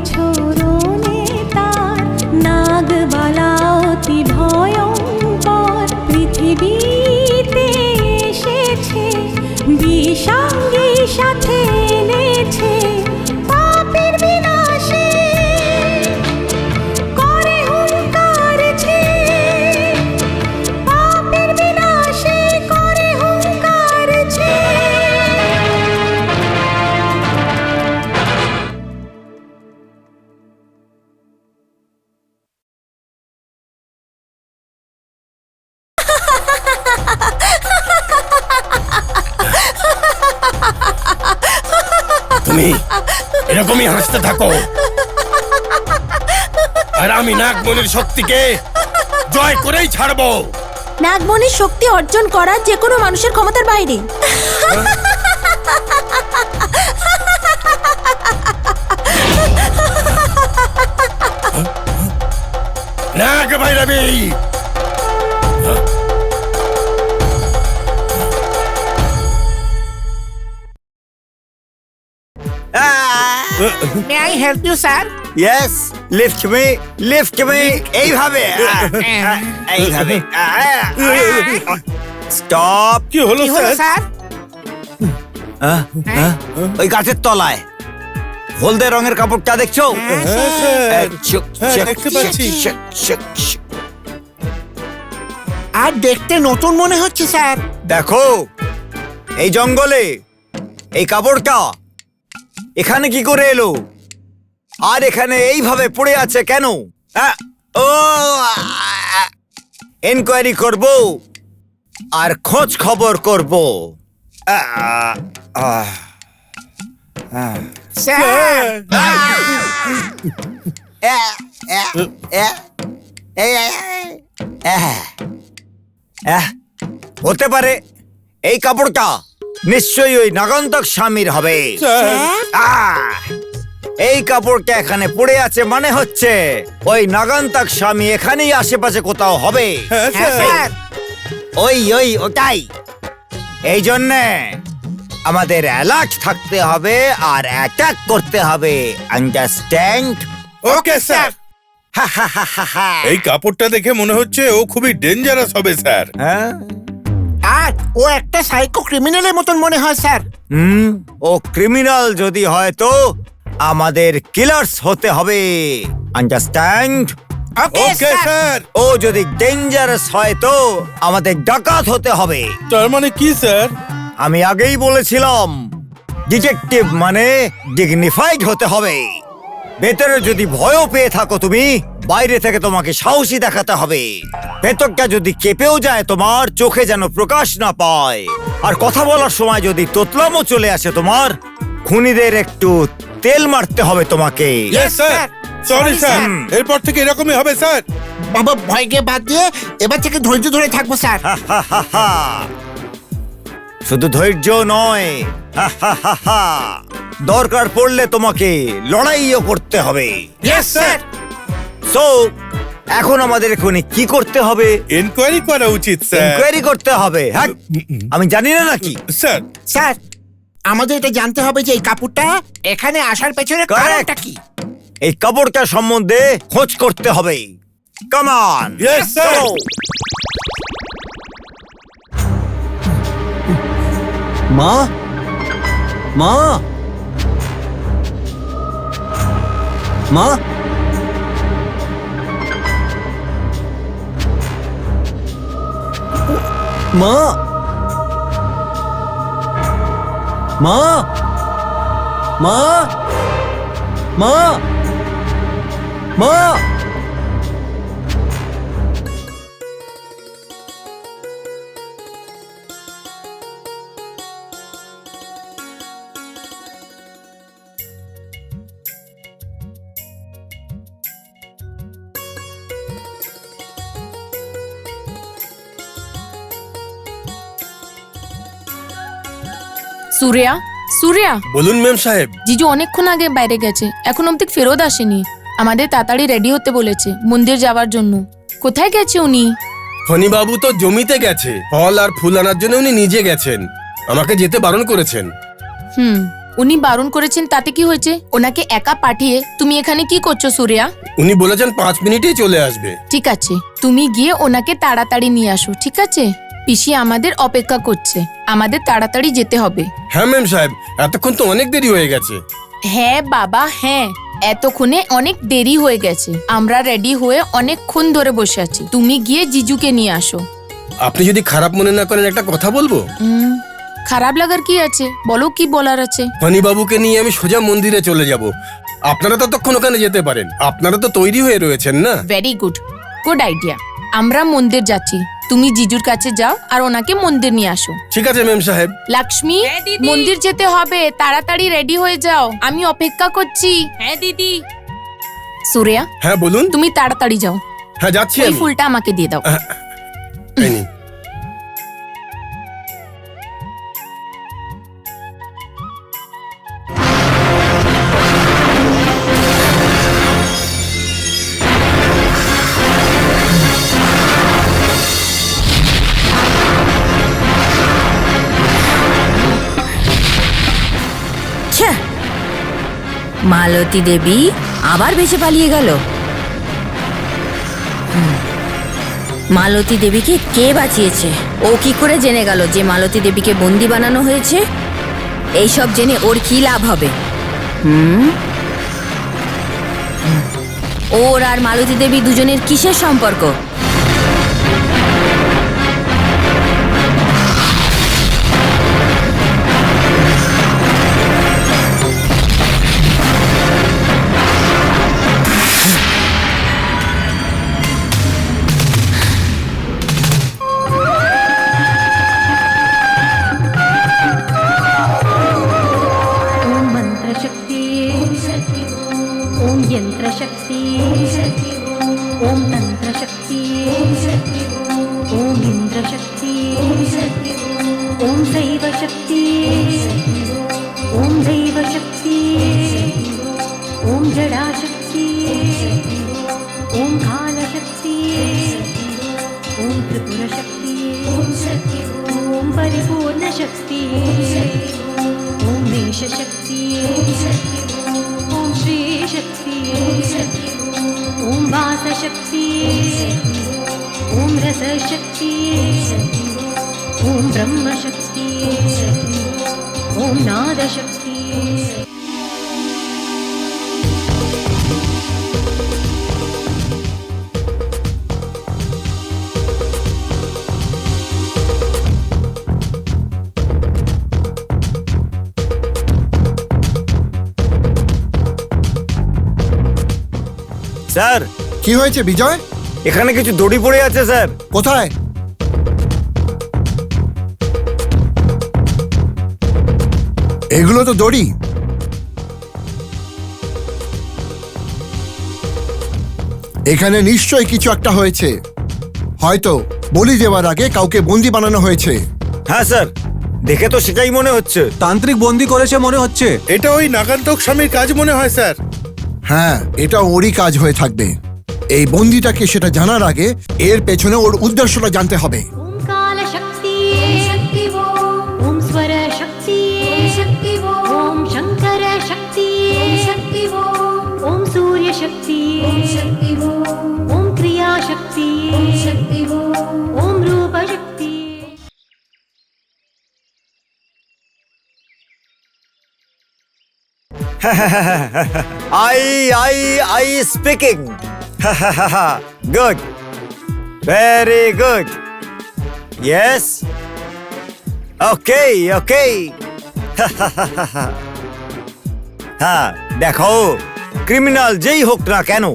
ছোড়নে তার নাগবালা অতি ভয়ঙ্কর পৃথিবীতে এসেছে বিষাঙ্গী সাথে এনেছে পাপের বিনাশে করে হুঙ্কার ছে পাপের বিনাশে করে হুঙ্কার ছে। তুমি এরকমই হাসতে থাকো, আর আমি নাগমণির শক্তিকে জয় করেই ছাড়বো। নাগমণির শক্তি অর্জন করা যে কোনো মানুষের ক্ষমতার বাইরে। নাগ ভৈরবী, May I help you, sir? Yes, lift me, এইভাবে এইভাবে স্টপ। কি হলো কি হলো, স্যার? স্যার? ওই গাছের তলায় হলদে রঙের কাপড়টা দেখছো? হ্যাঁ, স্যার। হ্যাঁ, দেখতে পাচ্ছি। আর দেখতে নতুন মনে হচ্ছে, স্যার। দেখো, এই জঙ্গলে এই কাপড়টা এখানে কি করে এলো, আর এখানে এইভাবে পড়ে আছে কেন? ও এনকোয়ারি করব আর খোঁজ খবর করব। স্যার, হতে পারে এই কাপড়টা নিশ্চয়ই ওই নাগান্তক স্বামীর হবে। এই কাপড়টা এখানে পড়ে আছে মানে হচ্ছে ওই নাগান্তক স্বামী এখানেই আশেপাশে কোথাও হবে। হ্যাঁ, হ্যাঁ, স্যার। স্যার। ওটাই। এই জন্যে আমাদের অ্যালার্ট থাকতে হবে আর অ্যাটাক করতে হবে, আন্ডারস্ট্যান্ড? Okay sir. এই কাপড়টা দেখে মনে হচ্ছে ও খুবই ডেঞ্জারাস হবে স্যার। হ্যাঁ, আর ও একটা সাইকো ক্রিমিনালের মতন মনে হয়, স্যার। ও ক্রিমিনাল যদি হয় তো আমাদের কিলার্স হতে হবে, আন্ডারস্ট্যান্ড? ওকে, ওকে স্যার। স্যার। ও যদি ডেঞ্জারাস হয় তো আমাদের ডাকাত হতে হবে। তার মানে কি স্যার? আমি আগেই বলেছিলাম ডিটেকটিভ মানে ডিগনিফাইড হতে হবে। ভেতরে যদি ভয়ও পেয়ে থাকো তুমি, বাইরে থেকে তোমাকে সাহসী দেখাতে হবে। ভেতরটা যদি কেঁপেও যায় তোমার, চোখে যেন প্রকাশ না পায়। আর কথা বলার সময় যদি তোতলামও চলে আসে তোমার, খুনিদের একটু তেল মারতে হবে তোমাকে। Yes sir. Sorry sir. Sir. এরপর থেকে এরকমই হবে স্যার। বাবা, ভয়কে বাদ দিয়ে এবার থেকে ধৈর্য ধরে থাকবো, স্যার। শুধু ধৈর্য নয়, দরকার পড়লে তোমাকে লড়াইও করতে হবে। Yes sir. সো এখন আমাদের এখানে কি করতে হবে? এনকোয়ারি করা উচিত স্যার। ইনকোয়ারি করতে হবে। হ্যাঁ, আমি জানি না নাকি? স্যার, স্যার, আমাদের এটা জানতে হবে যে এই কাপড়টা এখানে আসার পেছনে Correct. কারণটা কি। এই কাপড়টা সম্বন্ধে খোঁজ করতে হবে। Come on. Yes sir. মা, মা, মা, মা, মা, মা, মা, মা। সুরিয়া, সুরিয়া, বলুন ম্যাম সাহেব। জিজু অনেকক্ষণ আগে বাইরে গেছে, এখন অবধি ফেরত আসেনি। আমাদের তাড়াতাড়ি রেডি হতে বলেছে মন্দির যাওয়ার জন্য। কোথায় গেছে উনি? ফণিবাবু তো জমিতে গেছে, ফল আর ফুল আনার জন্য উনি নিজে গেছেন, আমাকে যেতে বারণ করেছেন। উনি বারণ করেছেন তাতে কি হয়েছে? ওনাকে একা পাঠিয়ে তুমি এখানে কি করছো সুরিয়া? উনি বলেছেন 5 মিনিটেই চলে আসবে। ঠিক আছে, তুমি গিয়ে ওনাকে তাড়াতাড়ি নিয়ে আসো, ঠিক আছে? পিসি আমাদের অপেক্ষা করছে, আমাদের তাড়াতাড়ি যেতে হবে। হ্যাঁ ম্যাম সাহেব, এতক্ষণ তো অনেক দেরি হয়ে গেছে। হ্যাঁ বাবা হ্যাঁ, এতক্ষণে অনেক দেরি হয়ে গেছে। আমরা রেডি হয়ে অনেকক্ষণ ধরে বসে আছি। তুমি গিয়ে জিজুকে নিয়ে আসো। আপনি যদি খারাপ মনে না করেন একটা কথা বলবো? খারাপ লাগার কি আছে, বলো কি বলার আছে। ফণি বাবুকে নিয়ে আমি সোজা মন্দিরে চলে যাব। আপনারা ততক্ষণ ওখানে যেতে পারেন, আপনারা তো তৈরি হয়ে রয়েছেন না? Very good, good idea. আমরা মন্দির যাচ্ছি, তুমি জিজুর কাছে যাও আর ওনাকে মন্দির নিয়ে আসো। ঠিক আছে ম্যাম সাহেব। লক্ষ্মী, মন্দির যেতে হবে, তাড়াতাড়ি রেডি হয়ে যাও, আমি অপেক্ষা করছি। হ্যাঁ দিদি। সুরিয়া, হ্যাঁ বলুন। তুমি তাড়াতাড়ি যাও, হ্যাঁ যাচ্ছি ওই আমি। ফুলটা আমাকে দিয়ে দাও। এই নিন। ছ্যা! মালতী দেবী আবার ভেসে পালিয়ে গেল। মালতী দেবীকে কে বাঁচিয়েছে? ও কি করে জেনে গেল যে মালতী দেবীকে বন্দি বানানো হয়েছে? এইসব জেনে ওর কি লাভ হবে? ওর আর মালতী দেবী দুজনের কিসের সম্পর্ক? ॐ मन्त्रशक्ति ॐ यन्त्रशक्ति ॐ तन्त्रशक्ति ॐ इन्द्रशक्ति ॐ शैवशक्ति ॐ दैवशक्ति ॐ जडाशक्ति ॐ कालशक्ति ॐ त्रिपुरशक्ति ॐ परिपूर्णशक्ति ॐ मेषशक्ति ॐ श्रीशक्ति ॐ वासशक्ति ॐ रसशक्ति ॐ ब्रह्मशक्ति ॐ नादशक्ति। স্যার, কি হয়েছে বিজয়? এখানে কিছু দড়ি পড়ে আছে স্যার। কোথায়? এগুলো তো দড়ি। এখানে নিশ্চয়ই কিছু একটা হয়েছে, হয়তো বলি দেওয়ার আগে কাউকে বন্দি বানানো হয়েছে। হ্যাঁ স্যার, দেখে তো সেটাই মনে হচ্ছে। তান্ত্রিক বন্দি করেছে মনে হচ্ছে। এটা ওই নাগান্তক স্বামীর কাজ মনে হয় স্যার। হ্যাঁ, এটা ওরই কাজ হয়ে থাকবে। এই বন্দিটাকে সেটা জানার আগে এর পেছনে ওর উদ্দেশ্যটা জানতে হবে। ॐ कालशक्ति ॐ स्वरशक्ति ॐ शङ्करशक्ति ॐ सूर्यशक्ति ॐ क्रियाशक्ति ॐ रूपशक्ति। I speaking. Good. Very good. Yes. Okay, okay. হ্যাঁ, দেখো, ক্রিমিনাল যেই হোক না কেন,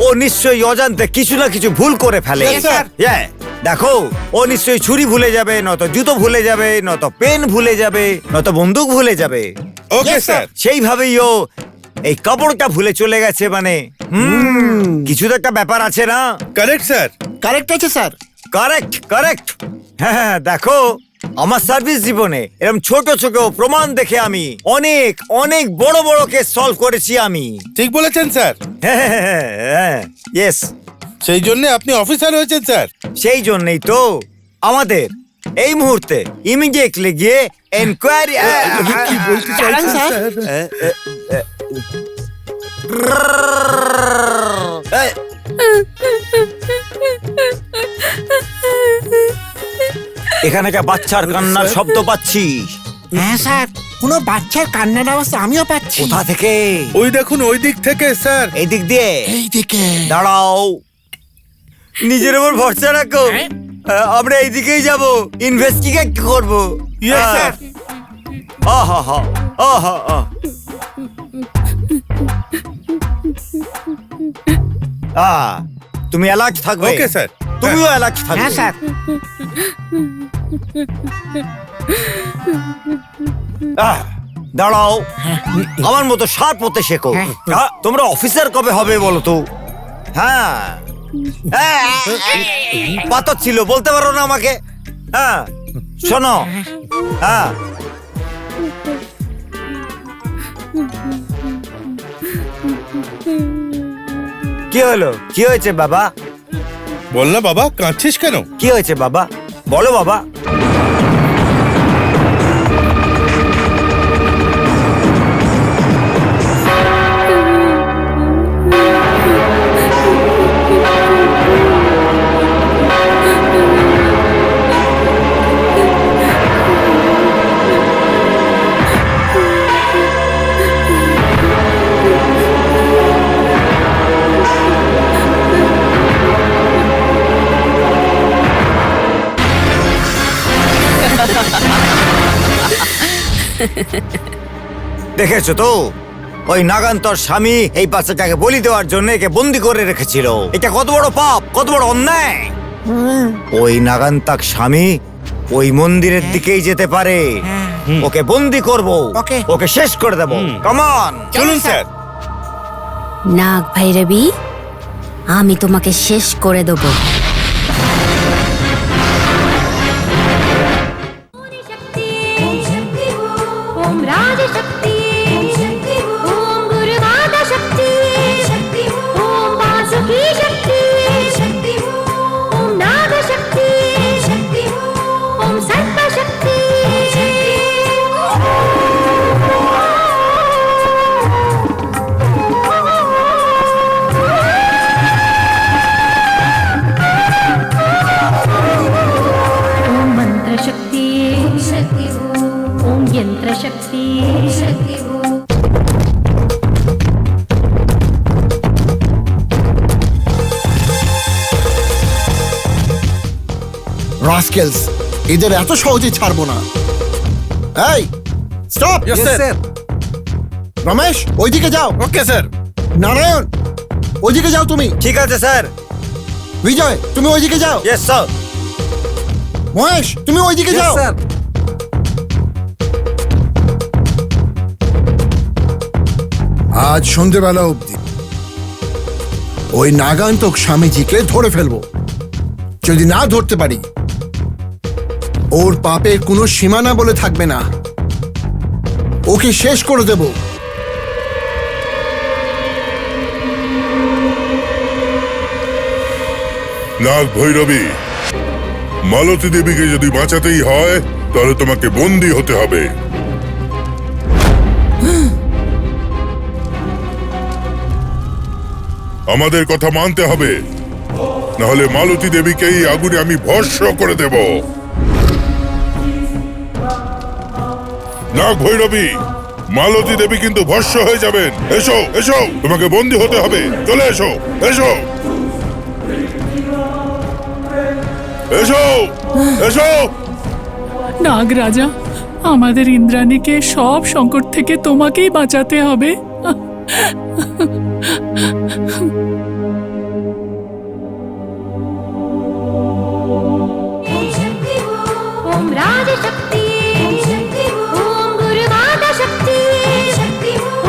ও নিশ্চয়ই অজান্তে কিছু না কিছু ভুল করে ফেলে। Yes, sir. হ্যাঁ, দেখো, ও নিশ্চয়ই ছুরি ভুলে যাবে, নয়তো জুতো ভুলে যাবে, নয়তো পেন ভুলে যাবে, নয়তো বন্দুক ভুলে যাবে। Okay sir. সেইভাবেই ও এই কাপড়টা ভুলে চলে গেছে। মানে কিছু তো একটা ব্যাপার আছে না? Correct sir. কারেক্ট আছে স্যার। Correct correct. হ্যাঁ, দেখো, আমার সার্ভিস জীবনে এরকম ছোট ছোট প্রমাণ দেখে আমি অনেক অনেক বড় বড় কেস সলভ করেছি আমি। ঠিক বলেছেন স্যার। হ্যাঁ, ইয়েস। সেই জন্য আপনি অফিসার হয়েছেন স্যার। সেই জন্যই তো আমাদের এই মুহূর্তে ইমিডিয়েটলি গিয়ে এনকোয়ারি কি বলতে দাঁড়ান, চাইছেন স্যার। স্যার? এখানে কে বাচ্চার কান্নার শব্দ পাচ্ছি? হ্যাঁ স্যার, কোনো বাচ্চার কান্নার আওয়াজ আমিও পাচ্ছি। কোথা থেকে? ওই দেখুন ওই দিক থেকে স্যার। এই দিক দিয়ে। এইদিকে। দাঁড়াও, নিজের উপর ভরসা রাখো। আমরা এইদিকেই যাব, ইনভেস্টিগেট করব। Yes, sir. আহা হা আহা আহা। তুমি অ্যালার্ট থাকবে। Okay sir. তুমিও অ্যালার্ট থাকবে। হ্যাঁ স্যার। দাঁড়াও, আমার মতো শার্প হতে শেখো। তোমরা অফিসার কবে হবে বলো তো? হ্যাঁ, পাথর ছিল, বলতে পারো না আমাকে? হ্যাঁ, শোনো। হ্যাঁ, কি হলো? কি হয়েছে বাবা? বল না বাবা, কাঁদছিস কেন? কি হয়েছে বাবা? বলো বাবা। দেখেছো তো, ওই নাগান্তর স্বামী এই বাচ্চাটাকে বলি দেওয়ার জন্য একে বন্দি করে রেখেছিল। এটা কত বড় পাপ, কত বড় অন্যায়। ওই নাগান্তাক স্বামী ওই মন্দিরের দিকেই যেতে পারে। ওকে বন্দি করব, ওকে। ওকে শেষ করে দেব। কামান, চলুন স্যার। নাগ ভৈরবী, আমি তোমাকে শেষ করে দেবো। ओम राज शक्ति ओम गुरुवाद शक्ति ओम वासुकी शक्ति ओम नाग शक्ति ओम सर्प शक्ति ओम मंत्र शक्ति ओम यंत्र शक्ति রাস্কেলস, এদের এত সহজে ছাড়বো না। এই স্টপ! Yes, sir. রমেশ, ওইদিকে যাও। Okay sir. নারায়ণ, ওইদিকে যাও তুমি। ঠিক আছে স্যার। বিজয়, তুমি ওইদিকে যাও। Yes sir. মহেশ, তুমি ওইদিকে যাও। আজ সন্ধ্যেবেলা অবধি ওই নাগান্তক স্বামীজিকে ধরে ফেলবো। যদি না ধরতে পারি, ওর পাপের কোনো সীমানা বলে থাকবে না। ওকে শেষ করে দেব। নাগ ভৈরবী, মালতী দেবীকে যদি বাঁচাতেই হয় তাহলে তোমাকে বন্দী হতে হবে। আমাদের কথা মানতে হবে, নাহলে মালতী দেবীকে এই আগুনে আমি ভস্ম করে দেব। নাগ ভৈরবী, মালতী দেবী কিন্তু ভস্ম হয়ে যাবেন। এসো এসো, তোমাকে বন্দী হতে হবে। চলে এসো এসো এসো এসো। নাগরাজা, আমাদের ইন্দ্রাণীকে সব সংকট থেকে তোমাকেই বাঁচাতে হবে। ओम राज शक्ति ओम गुरुवाद शक्ति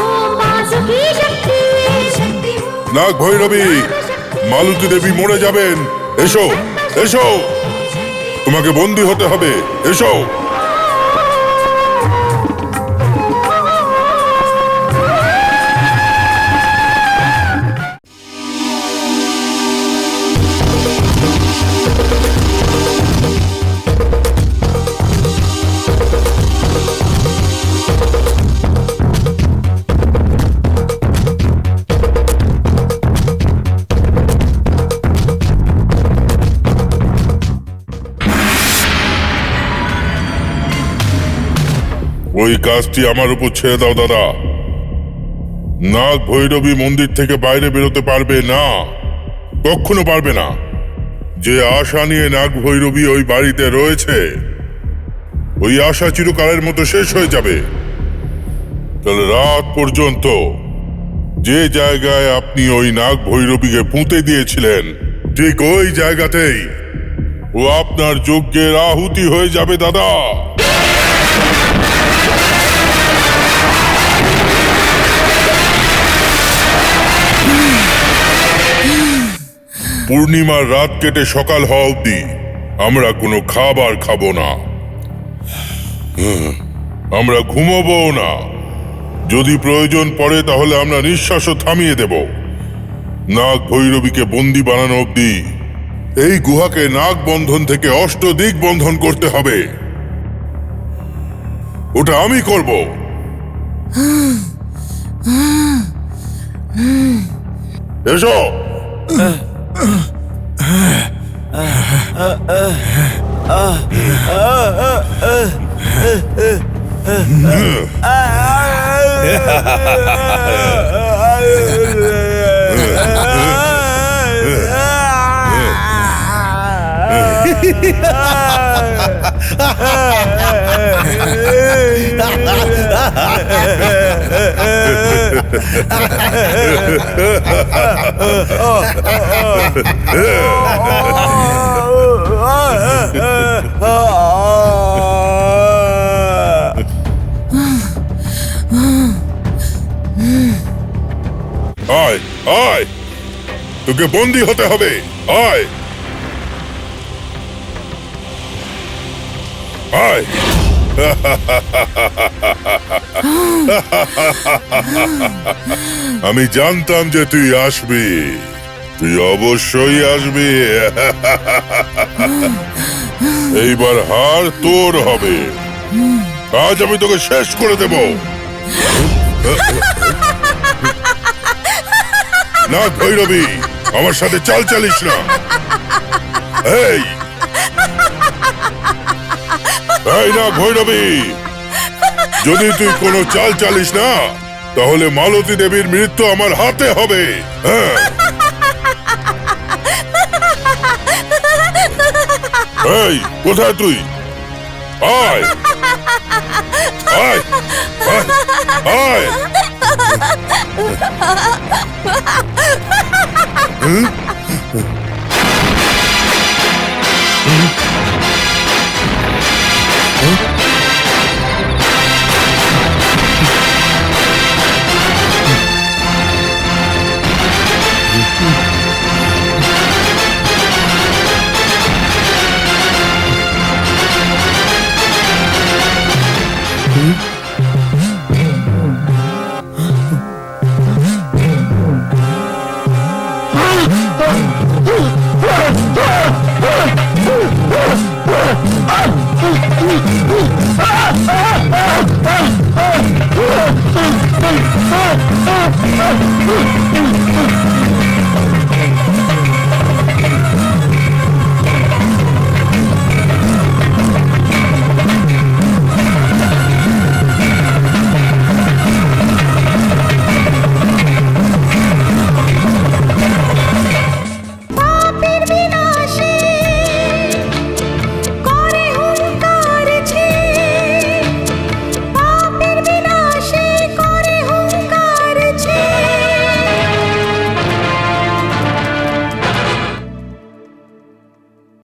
ओम वासुकी शक्ति নাগ ভৈরবী, মালতী দেবী মরে যাবেন। এসো এসো, তোমাকে বন্দী হতে হবে। এসো। ওই কাজটি আমার উপর ছেড়ে দাও দাদা। নাগ ভৈরবী মন্দির থেকে বাইরে বেরোতে পারবে না, কখনো পারবে না। যে আশা নিয়ে নাগ ভৈরবী ওই বাড়িতে রয়েছে, ওই আশা চিরকালের মতো শেষ হয়ে যাবে। তাহলে রাত পর্যন্ত যে জায়গায় আপনি ওই নাগ ভৈরবীকে পুঁতে দিয়েছিলেন, ঠিক ওই জায়গাতেই ও আপনার যজ্ঞের আহুতি হয়ে যাবে দাদা। পূর্ণিমার রাত কেটে সকাল হওয়া অবধি আমরা কোনো খাবার খাবো না, আমরা ঘুমাবো না। যদি প্রয়োজন পড়ে তাহলে আমরা নিঃশ্বাসও থামিয়ে দেব। নাগ ভৈরবীকে বন্দি বানানো অবধি এই গুহাকে নাগ বন্ধন থেকে অষ্টদিক বন্ধন করতে হবে। ওটা আমি করব। এসো। আয় আয়, তোকে বন্দী হতে হবে। আয় আয়। আমি জানতাম যে তুই আসবি, তুই অবশ্যই আসবি। এইবার হার তোর হবে। আজ আমি তোকে শেষ করে দেব। না ভৈরবী, আমার সাথে চাল চালিস না। এই না ভৈরবী, যদি তুই কোনো চাল চালিস না তাহলে মালতী দেবীর মৃত্যু আমার হাতে হবে। হ্যাঁ, এই কোথায় তুই? আয় আয় আয় আয়।